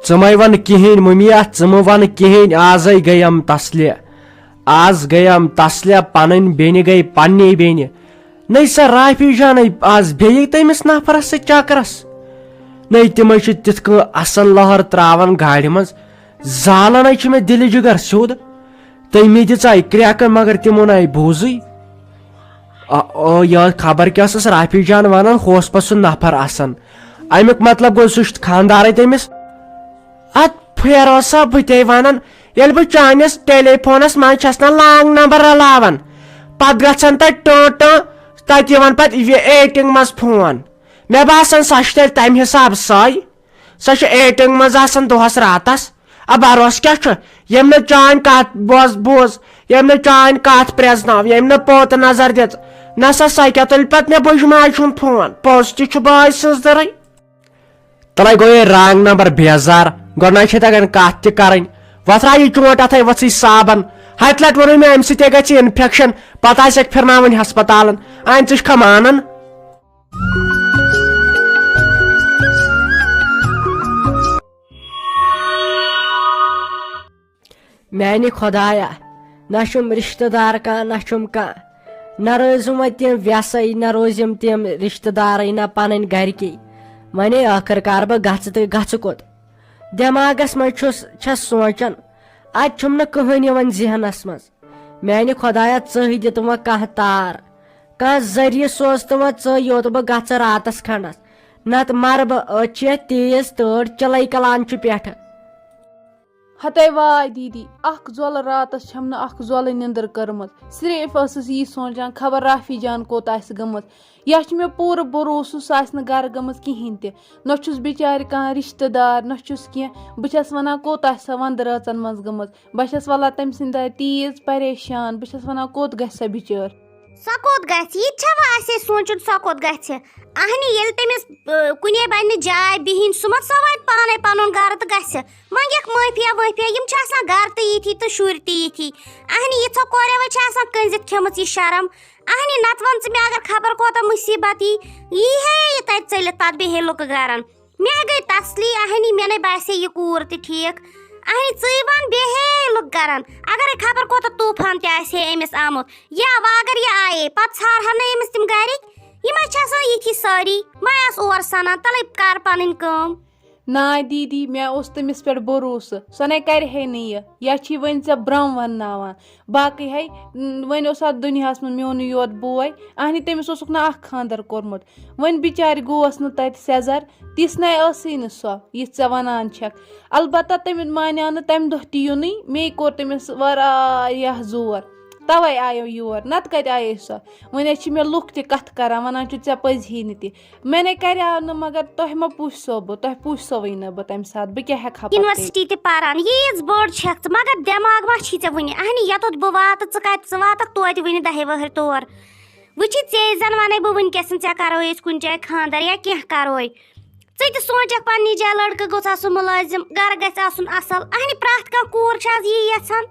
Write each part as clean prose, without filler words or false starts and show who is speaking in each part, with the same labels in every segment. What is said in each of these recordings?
Speaker 1: ژٕ ون کہین ممیا ژٕ ون کہین آزے گٔیم تسلہِ آز گٔیم تسلہِ پنٕنۍ بیٚنہِ گٔے پننی بیٚنہِ نٔے سا رافی جانے آز بیٚیہِ تٔمِس نفرس سۭتۍ چکرس نٔے تِمے چھِ تِتھ کٔنۍ اصل لہر تراوان گاڑِ منٛز زالنے چھُ مےٚ دِلہِ جگر سیوٚد تٔمی دِژے کرٛیکہٕ مگر تِمو نَے بوٗزٕے یہِ خبر کیٛاہ ٲسٕس رافی جان ونان ہُہ اوس پتہٕ سُہ نفر آسان امیُک مطلب گوٚو سُہ چھُ خانٛدارے تٔمِس ات پھیرو سا بہٕ تے ونان ییٚلہِ بہٕ چٲنِس ٹیلی فونس منٛز چھس نا لانگ نمبر رلاوان پتہٕ گژھان تتہِ تتہِ یِوان پتہٕ ایٹنگ منٛز فون مےٚ باسان سۄ چھِ تیٚلہِ تمہِ حساب سۄے سۄ چھِ ایٹنگ منٛز آسان دۄہس راتس بروس کیٛاہ چھُ ییٚمۍ نہٕ چٲنۍ کتھ بوٗز ییٚمۍ نہٕ چٲنۍ کتھ پرٛزنٲو ییٚمۍ نہٕ پوٚت نظر دِژ نہ سا کیٛاہ تُلہِ پتہٕ مےٚ بٕجہِ ماجہِ ہُنٛد فون پوٚز تہِ چھُ بٲے سٕنٛز دٕرٕے تلے گوٚو یہِ رانگ نمبر بیزار گۄڈٕ چھِ تگان کتھ تہِ کرٕنۍ وۄتھرا یہِ چونٹ اتھے ؤژھٕے صابن ہتہِ لٹہِ ووٚنُے مےٚ امہِ سۭتۍ گژھِ انفیکشن پتہٕ آسٮ۪کھ پھرناوٕنۍ ہسپتالن ژٕ چھُکھا مانان میانہِ خۄدایا نہ چھُم رشتہٕ دار کانٛہہ نہ چھُم کانٛہہ نہ روزِم وۄنۍ تِم ویسے نہ روزِم تِم رشتہٕ دارٕے نہ پنٕنۍ گرِکی وۄنۍ ٲخٕر کار بہٕ گژھٕ تہٕ گژھٕ کوٚت دٮ۪ماغس منٛز چھس سونٛچان اتہِ چھُم نہٕ کٕہٕنۍ یِوان ذہنس منٛز میانہِ خۄدایا ژٕے دِتہٕ وۄنۍ کانٛہہ تار کانٛہہ ذٔریعہٕ سوزتہٕ وۄنۍ ژٕ یوٚت بہٕ گژھٕ راتس کھنڈس نتہٕ مرٕ بہٕ أتۍ چھِ یتھ تیز تۭر چِلے کلان چھُ پٮ۪ٹھٕ
Speaker 2: ہتے واے دیدی اکھ زولہٕ راتس چھم نہٕ اکھ زولہٕ نِندٕر کٔرمٕژ صرف ٲسٕس یی سونچان خبر رافی جان کوٚت آسہِ گٔمٕژ یا چھُ مےٚ پوٗرٕ بروسہٕ سُہ آسہِ نہٕ گرٕ گٔمٕژ کِہینۍ تہِ نہ چھُس بِچارِ کانٛہہ رشتہٕ دار نہ چھُس کینٛہہ بہٕ چھس ونان کوٚت آسہِ سۄ ونٛدٕ رٲژن منٛز گٔمٕژ بہٕ چھس ولان تٔمۍ سٕنٛدِ دارِ تیٖژ پریشان بہٕ چھس ونان کوٚت گژھِ سۄ بِچٲر
Speaker 3: سۄ کوٚت گژھِ یہِ تہِ چھا وۄنۍ اَسے سونٛچُن سۄ کوٚت گژھِ اہنہِ ییٚلہِ تٔمِس کُنے بنہِ نہٕ جاے بِہِنۍ سُہ ما سۄ واتہِ پانے پنُن گرٕ تہٕ گژھِ منٛگیکھ معٲفیا وٲفیا یِم چھِ آسان گرٕ تہِ یِتھی تہٕ شُرۍ تہِ یِتھی اہنہِ ییٖژاہ کورٮ۪و وۄنۍ چھِ آسان کٔنزِتھ کھیٚمٕژ یہِ شرم اہنہِ نتہٕ وَن ژٕ مےٚ اگر خبر کوتاہ مُصیٖبت یی ہے یہِ تتہِ ژٔلِتھ پتہٕ بیٚہے لُکہٕ گرن مےٚ گٔے تسلی اہنہِ مےٚ نَے باسے یہِ کوٗر تہِ ٹھیٖک اہنہِ ژٕے وَن بیٚہے لُکہٕ گرن اگرے خبر کوتاہ طوٗفان تہِ آسہِ ہے أمِس آمُت یا وۄنۍ اگر یہِ آیے پتہٕ ژھانڈہن نہٕ أمِس تِم گرِکۍ یہِ ما چھِ آسان یِتھی سٲری ما آسہِ اور سنان تلے کر پنٕنۍ کٲم
Speaker 2: ناے دیدی مےٚ اوس تٔمِس پٮ۪ٹھ بروسہٕ سۄ نَے کرِہے نہٕ یہِ یا چھِ یہِ وۄنۍ ژےٚ برٛم ونناوان باقٕے ہے وۄنۍ اوس اتھ دُنیاہس منٛز میونٕے یوت بوے اہنہِ تٔمِس اوسُکھ نہٕ اکھ خانٛدر کوٚرمُت وۄنۍ بِچارِ گوس نہٕ تتہِ سیزر تِژھ نَے ٲسٕے نہٕ سۄ یِژھ ژےٚ ونان چھکھ البتہ تٔمِس مانیو نہٕ تمہِ دۄہ تہِ یُنٕے مے کوٚر تٔمِس واریاہ زور توے آیو یور نتہٕ کتہِ آیے سۄ وۄنۍ حظ چھِ مےٚ لُکھ تہِ کتھٕ کران ونان چھِ ژےٚ پٔزی نہٕ تہِ مےٚ نَے کریاو نہٕ مگر تۄہہِ ما پوٗژھسو بہٕ تۄہہِ پوٗژھسوٕے نہٕ بہٕ تمہِ ساتہٕ بہٕ کیٛاہ ہٮ۪کہٕ ہا
Speaker 3: یونیورسٹی تہِ پران ییٖژ بٔڑ چھکھ ژٕ مگر دٮ۪ماغ ما چھی ژےٚ وُنہِ اہنہِ یوٚتتھ بہٕ واتہٕ ژٕ کتہِ ژٕ واتکھ توتہِ وُنہِ دہہِ ؤہٕرۍ تور وٕچھِ ژے زن ونَے بہٕ وٕنکیٚس ژےٚ کرو أسۍ کُنہِ جایہِ خانٛدر یا کینٛہہ کروے ژٕ تہِ سونچکھ پننہِ جایہِ لڑکہٕ گوٚژھ آسُن مُلٲزِم گرٕ گژھِ آسُن اصل اہنہِ پرٛٮ۪تھ کانٛہہ کوٗر چھِ آز یی یژھان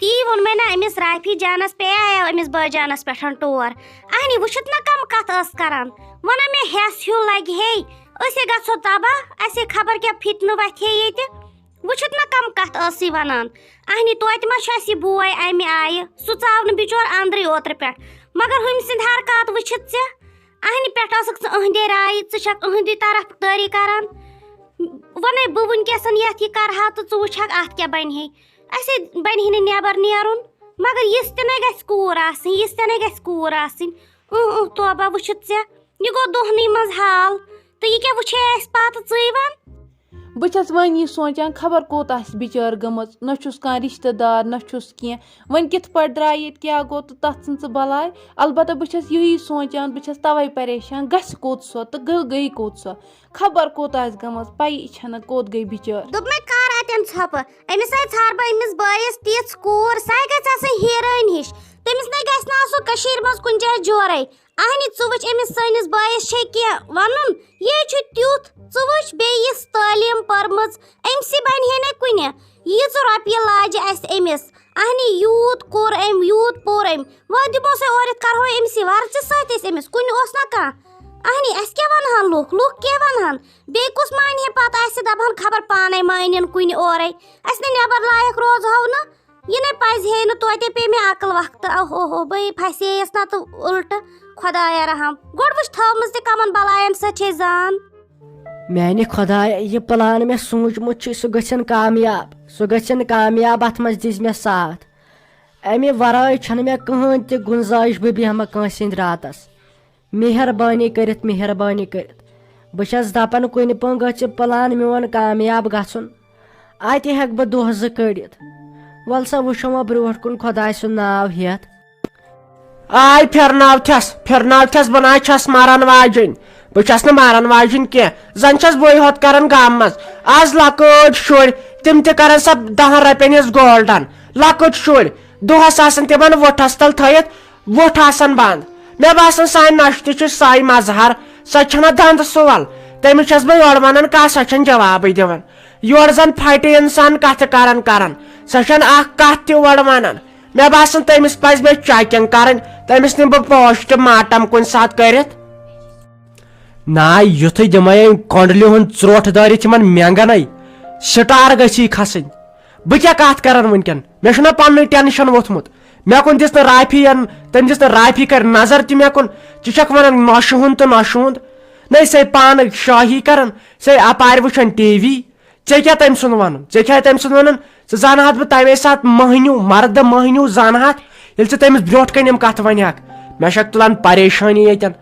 Speaker 3: تی ووٚن مےٚ نہ أمِس رافی جانس پیٚیاو أمِس بٲے جانس پٮ۪ٹھ ٹور اہنہِ وٕچھُتھ نہ کم کتھ ٲس کران ونان مےٚ ہٮ۪س ہیوٗ لگہِ ہے أسے گژھو تباہ اَسے خبر کیٛاہ فِتنہٕ وتھِ ہے ییٚتہِ وٕچھُتھ نہ کم کتھ ٲسٕے ونان اہنہِ توتہِ ما چھُ اَسہِ یہِ بوے امہِ آیہِ سُہ ژاو نہٕ بِچور انٛدرٕے اوترٕ پٮ۪ٹھ مگر ہُمہِ سٕنٛدۍ حرکات وٕچھِتھ ژےٚ اہنہِ پٮ۪ٹھ ٲسٕکھ ژٕ أہنٛدے رایہِ ژٕ چھکھ أہنٛدِ طرف دٲری کران ونے بہٕ وٕنکیٚسن یتھ یہِ کرہا تہٕ ژٕ وٕچھکھ اتھ کیٛاہ بنہِ ہے اَسے بنہِ ہے نہٕ نٮ۪بر نیرُن مگر یِژھ تہِ نَے گژھِ کوٗر آسٕنۍ یِژھ تہِ نَے گژھِ کوٗر آسٕنۍ توبہ وٕچھِتھ ژےٚ یہِ گوٚو دۄہنٕے منٛز حال تہٕ یہِ کیٛاہ وٕچھے اَسہِ پتہٕ ژٕے وَن
Speaker 2: بہٕ چھس وۄنۍ یہِ سونچان خبر کوٚت آسہِ بِچٲر گٔمٕژ نہ چھُس کانٛہہ رشتہٕ دار نہ چھُس کینٛہہ وۄنۍ کِتھ پٲٹھۍ درٛاے ییٚتہِ کیٛاہ گوٚو تہٕ تتھ ژھٕن ژٕ بلاے البتہ بہٕ چھس یی سونچان بہٕ چھس توے پریشان گژھِ کوٚت سۄ تہٕ گٔے کوٚت سۄ خبر کوٚت آسہِ گٔمٕژ پَیی چھنہٕ کوٚت گٔے بِچٲر
Speaker 3: دوٚپ مےٚ کر اتٮ۪ن ژھۄپہٕ أمِس ہاے ژھار بہٕ أمِس بٲیِس تِژھ کوٗر سۄے گژھِ آسٕنۍ ہیٖرٲنۍ ہِش تٔمِس نَے گژھِ نہٕ آسُن کٔشیٖرِ منٛز کُنہِ جایہِ جورے اہنہِ ژٕ وٕچھ أمِس سٲنِس بٲیِس چھے کینٛہہ وَنُن یے چھُ تیُتھ ژٕ وٕچھ بیٚیہِ یِژھ تعلیٖم پٔرمٕژ أمسٕے بنہِ ہے نہٕ کُنہِ ییٖژٕ رۄپیہِ لاجہِ اَسہِ أمِس اہنہِ یوٗت کوٚر أمۍ یوٗت پوٚر أمۍ وۄنۍ دِموسے اورٕ یِتھ کرہو أمسٕے ورچہِ سۭتۍ أسۍ أمِس کُنہِ اوس نہ کانٛہہ اہنی اس کیا ونہن لوگ کیا ونہن بیٚیہِ کُس مانہِ ہے پتہٕ اسہِ دپہن خبر پانے مانن کُنہِ اورے اسہِ نہٕ نٮ۪بر لایق روزہو نہٕ یہ نَے پزِ ہے نہٕ توتہِ پے مےٚ عقل وقتہٕ اوہو بے پھسییس نتہٕ الٹہٕ خۄدایا رحم گۄڈٕ وٕچھ تھٲومٕژ تہِ کمن بلاین سۭتۍ زان
Speaker 1: میانہِ خۄدایا یہِ پلان مےٚ سوٗنٛچمُت چھُ سُہ گژھن کامیاب اتھ منٛز دِژ مےٚ ساتھ امہِ ورٲے چھنہٕ مےٚ کٕہۭنۍ تہِ گُنجٲیش بہٕ بیٚہمہٕ کٲنٛسہِ ہٕنٛدِ راتس مہربٲنی کٔرِتھ بہٕ چھس دپان کُنہِ پٲٹھۍ گژھِ پلان میون کامیاب گژھُن اتہِ ہٮ۪کہٕ بہٕ دۄہ زٕ کٔڑِتھ ول سا وٕچھو وۄنۍ برٛونٛٹھ کُن خۄداے سُنٛد ناو ہٮ۪تھ آے پھِرناوتھس بہٕ نہ چھس مران واجِنۍ بہٕ چھس نہٕ مران واجِنۍ کینٛہہ زن چھس بٕے ہوت کران گامہٕ منٛز آز لۄکٕٹۍ شُرۍ تِم تہِ کران سۄ 10 رۄپین ہِنٛز گولڈن لۄکٕٹۍ شُرۍ دۄہس آسان تِمن وُٹھس تل تھٲیِتھ وُٹھ آسان بنٛد مےٚ باسان سانہِ نۄشہِ تہِ چھُ سۄے مظہر سۄ چھنہ دنٛدٕ سول تٔمِس چھس بہٕ یورٕ ونان کانٛہہ سۄ چھنہٕ جوابٕے دِوان یورٕ زن پھٹہِ انسان کتھٕ کران سۄ چھنہٕ اکھ کتھ تہِ اورٕ ونان مےٚ باسان تٔمِس پزِ مےٚ چیکنگ کرٕنۍ تٔمِس نِمہٕ بہٕ پوسٹ ماٹم کُنہِ ساتہٕ کٔرِتھ نا یُتھُے دِمے کۄنڈلہِ ہُنٛد ژروٚٹھ دٲرِتھ یِمن مینگنے سٹار گژھی کھسٕنۍ بہٕ کیٛاہ کتھ کران وٕنکیٚن مےٚ چھُنہ پننُے ٹینشن ووٚتھمُت مےٚ کُن دِژ نہٕ رافی تٔمۍ دِژ نہٕ رافی کرِ نظر تہِ مےٚ کُن ژٕ چھکھ ونان نۄشہِ ہُنٛد تہٕ نۄشہِ ہُنٛد نَے سے پانہٕ شٲہی کران سے اپارِ وٕچھان ٹی وی ژےٚ کیٛاہ تٔمۍ سُنٛد ونُن ژٕ زانہٕ بہٕ تمے ساتہٕ مردٕ مٔہنیوٗ زانہٕ ییٚلہِ ژٕ تٔمِس برٛونٛٹھ کَنۍ یِم کتھٕ ونہکھ مےٚ چھکھ تُلان پریشٲنی ییٚتٮ۪ن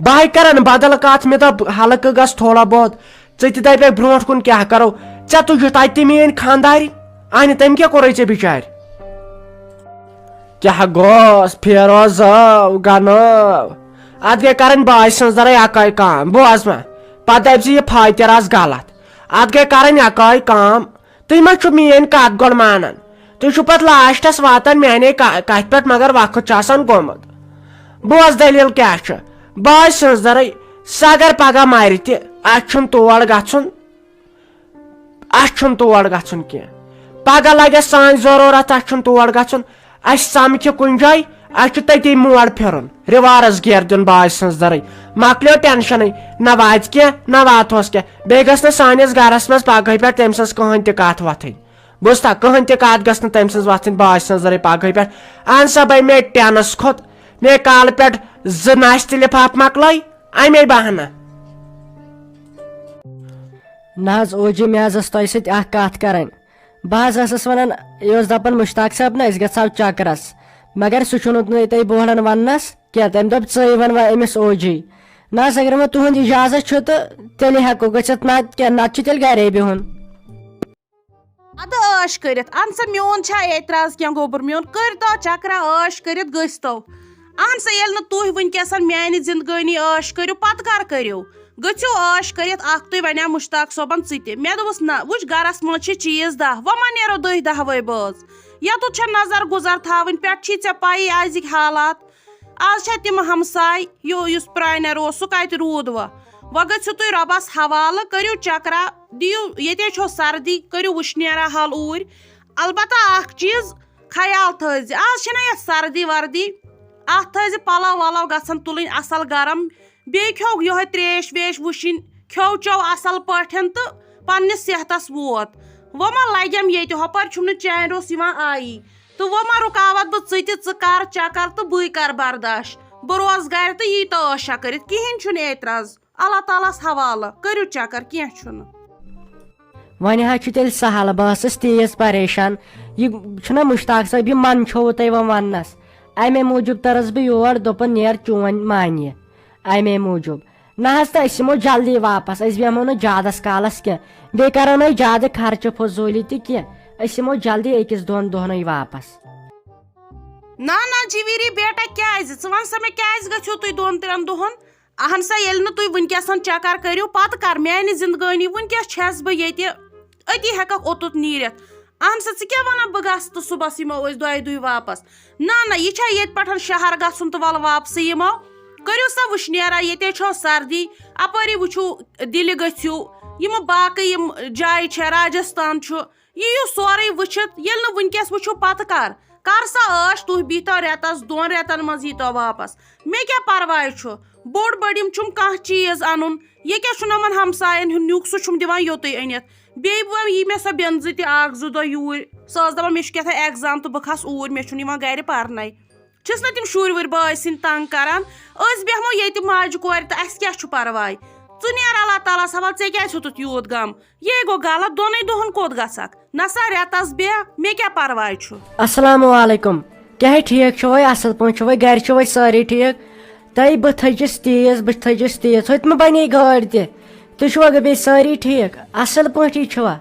Speaker 1: بہٕ کران بدل کتھ مےٚ دوٚپ ہلکہٕ گژھ تھوڑا بہت ژٕ تہِ دپکھ برٛونٛٹھ کُن کیٛاہ کرو ژےٚ تُجُتھ اتہِ تہِ میٲنۍ خاندارِ اہنہِ تٔمۍ کیٛاہ کوٚرے ژےٚ بِچارِ کیٛاہ گوٚس فیروزو گنٲو اتھ گٔے کرٕنۍ باے سٕنٛز درے اکٲے کٲم بوز مےٚ پتہٕ دپہِ زِ یہِ فاتِر آس غلط اتھ گٔے کرٕنۍ اکٲے کٲم تُہۍ ما چھِو میٲنۍ کتھ گۄڈٕ مانان تُہۍ چھِو پتہٕ لاسٹس واتان میانے کتھِ پٮ۪ٹھ مگر وقت چھُ آسان گوٚمُت بوز دٔلیٖل کیٛاہ چھِ باے سٕنٛز درے سۄ اگر پگہہ مرِ تہِ اسہِ چھُنہٕ تور گژھُن کینٛہہ پگہہ لگہِ سٲنۍ ضروٗرت اسہِ چھُنہٕ تور گژھُن اسہِ سمکھِ کُنہِ جایہِ اسہِ چھُ تٔتی موڑ پھِرُن رِوارس گیر دیُن باے سٕنٛز درے مۄکلیو ٹینشنٕے نہ واتہِ کینٛہہ نہ واتہوس کینٛہہ بیٚیہِ گژھِ نہٕ سٲنِس گرس منٛز پگہٕے پٮ۪ٹھ تٔمۍ سٕنٛز کٕہۭنۍ تہِ کتھ وتھٕنۍ بوٗزتھا کٕہۭنۍ تہِ کتھ گژھِ نہٕ تٔمۍ سٕنٛز وتھٕنۍ باے سٕنٛز درے پگہٕے پٮ۪ٹھ اہن سا بے مے ٹینس کھوٚت مے کالہٕ پٮ۪ٹھ 2 ناشتہٕ لفاف مۄکلٲے امے بہانہ نہ حظ اوجی مےٚ حظ ٲس تۄہہِ سۭتۍ اکھ کتھ کرٕنۍ بہٕ حظ ٲسٕس ونان یہِ اوس دپان مشتاق صٲب نہ أسۍ گژھو چکرس مگر سُہ چھُنہٕ تۄہہِ بوہرن وننس کینٛہہ تٔمۍ دوٚپ ژٕے ون وۄنۍ أمِس اوجی نہ حظ اگر وۄنۍ تُہُنٛد اجازت چھُ تہٕ تیٚلہِ ہٮ۪کو گٔژھِتھ نتہٕ کینٛہہ نتہٕ چھُ تیٚلہِ گرے بِہُن
Speaker 2: ادٕ ٲش کٔرِتھ اہن سا میون چھا اعتراض کینٛہہ گوٚبُر میون کٔرۍتو چکرا ٲش کٔرِتھ گٔژھۍتو اہن سا ییٚلہِ نہٕ تُہۍ وٕنکیٚسن میانہِ زندگٲنی ٲش کٔرِو پتہٕ کر کٔرِو گٔژھِو ٲش کٔرِتھ اکھ تُہۍ وَنیو مُشتاق صٲبن ژٕ تہِ مےٚ دوٚپُس نہ وٕچھ گرس منٛز چھِ چیٖز 10 وۄنۍ ما نیرو 10 بٲژ یتُتھ چھےٚ نظر گُزر تھاوٕنۍ پٮ۪ٹھ چھی ژےٚ پایی أزِکۍ حالات آز چھا تِم ہمساے یُس پرٛانٮ۪ر اوس سُہ کتہِ روٗد وۄنۍ گٔژھِو تُہۍ رۄبس حوالہٕ کٔرِو چکرا دِیِو ییٚتے چھو سردی کٔرِو وٕشنیرا حل اوٗرۍ البتہ اکھ چیٖز خیال تھٲیزِ آز چھِنہ یتھ سردی وردی اتھ تھٲیزِ پلو ولو گژھن تُلٕنۍ اصل گرم بیٚیہِ کھیو یِہوے تریش ویش وٕشِنۍ کھیو چیو اصل پٲٹھۍ تہٕ پننِس صحتس ووت وۄنۍ ما لگٮ۪م ییٚتہِ ہۄپٲرۍ چھُم نہٕ چانہِ روٚس یِوان آیی تہٕ وۄنۍ ما رُکاوتھ بہٕ ژٕ تہِ ژٕ کر چکر تہٕ بٕے کر برداش بہٕ روزٕ گرِ تہٕ یی تو ٲشا کٔرِتھ کہیٖنۍ چھُنہٕ اعتراض اللہ تعالیٰ ہس حوالہٕ کٔرِو چکر کینٛہہ چھُنہٕ
Speaker 1: وۄنۍ حظ چھُ تیٚلہِ سہل بہٕ ٲسٕس تیٖژ پریشان یہِ چھُنہ مُشتاق صٲب یہِ منٛدچھووٕ تۄہہِ وۄنۍ وننس امے موٗجوٗب ترٕس بہٕ یور دوٚپُن نیر چون مانہِ امے موٗجوٗب نہ حظ تہٕ أسۍ یِمو جلدی واپس أسۍ بیٚہمو نہٕ زیادس کالس کینٛہہ بیٚیہِ کرو نہٕ أسۍ زیادٕ خرچہٕ فضوٗلی تہِ کینٛہہ أسۍ یِمو جلدی 1-2 دۄہنٕے واپس
Speaker 2: نہ جِویٖری بیٹا کیازِ ژٕ ون سا مےٚ کیازِ گٔژھِو تُہۍ 2-3 دۄہن اہن سا ییٚلہِ نہٕ تُہۍ وٕنکیٚسن چکر کٔرِو پتہٕ کر میانہِ زندگٲنی وٕنکیٚس چھس بہٕ ییٚتہِ أتی ہٮ۪ککھ اوٚتُتھ نیٖرِتھ اہن سا ژٕ کیٛاہ ونان بہٕ گژھٕ تہٕ صُبحس یِمو أسۍ 2 واپس نہ یہِ چھا ییٚتہِ پٮ۪ٹھ شہر گژھُن تہٕ ولہٕ واپسٕے یِمو کٔرِو سا وٕشنیرا ییٚتے چھو سردی اپٲری وٕچھِو دِلہِ گٔژھِو یِم باقٕے یِم جایہِ چھےٚ راجستھان چھُ یِیِو سورُے وٕچھِتھ ییٚلہِ نہٕ وٕنکیٚس وٕچھِو پتہٕ
Speaker 4: کر سا عٲش تُہۍ بیٖتو رٮ۪تس 2 رٮ۪تن منٛز ییٖتو واپس مےٚ کیٛاہ پرواے چھُ بوٚڑ بٔڑِم چھُم کانٛہہ چیٖز انُن یہِ کیٛاہ چھُنہٕ یِمن ہمساین ہُنٛد نیُک سُہ چھُم دِوان یوٚتُے أنِتھ بیٚیہِ یی مےٚ سۄ بیٚنزٕ تہِ 1-2 دۄہ یوٗرۍ سۄ ٲس دپان مےٚ چھُ کیٛاہ تھام ایٚگزام تہٕ بہٕ کھسہٕ اوٗرۍ مےٚ چھُنہٕ یِوان گرِ پرنَے چھِس نہ تِم شُرۍ وُرۍ بٲے سٕنٛدۍ تنگ کران أسۍ بیٚہمو ییٚتہِ ماجہِ کورِ تہٕ اَسہِ کیٛاہ چھُ پرواے ژٕ نیر اللہ تعالیٰ ہس حوالہٕ ژےٚ کیٛازِ ہیوٚتُتھ یوٗت غم یے گوٚو غلط 2 دۄہن کوٚت گژھکھ نہ سا رٮ۪تس بیٚہہ مےٚ کیٛاہ پرواے چھُ
Speaker 1: السلام علیکم کیٛاہ ٹھیٖک چھِوے اصل پٲٹھۍ چھِوے گرِ چھِوے سٲری ٹھیٖک تۄہہِ بہٕ تھٔجِس تیز ہُتہِ مہ بنے گٲڑۍ تہِ تُہۍ چھِوا بیٚیہِ سٲری ٹھیٖک اصل پٲٹھی چھِوا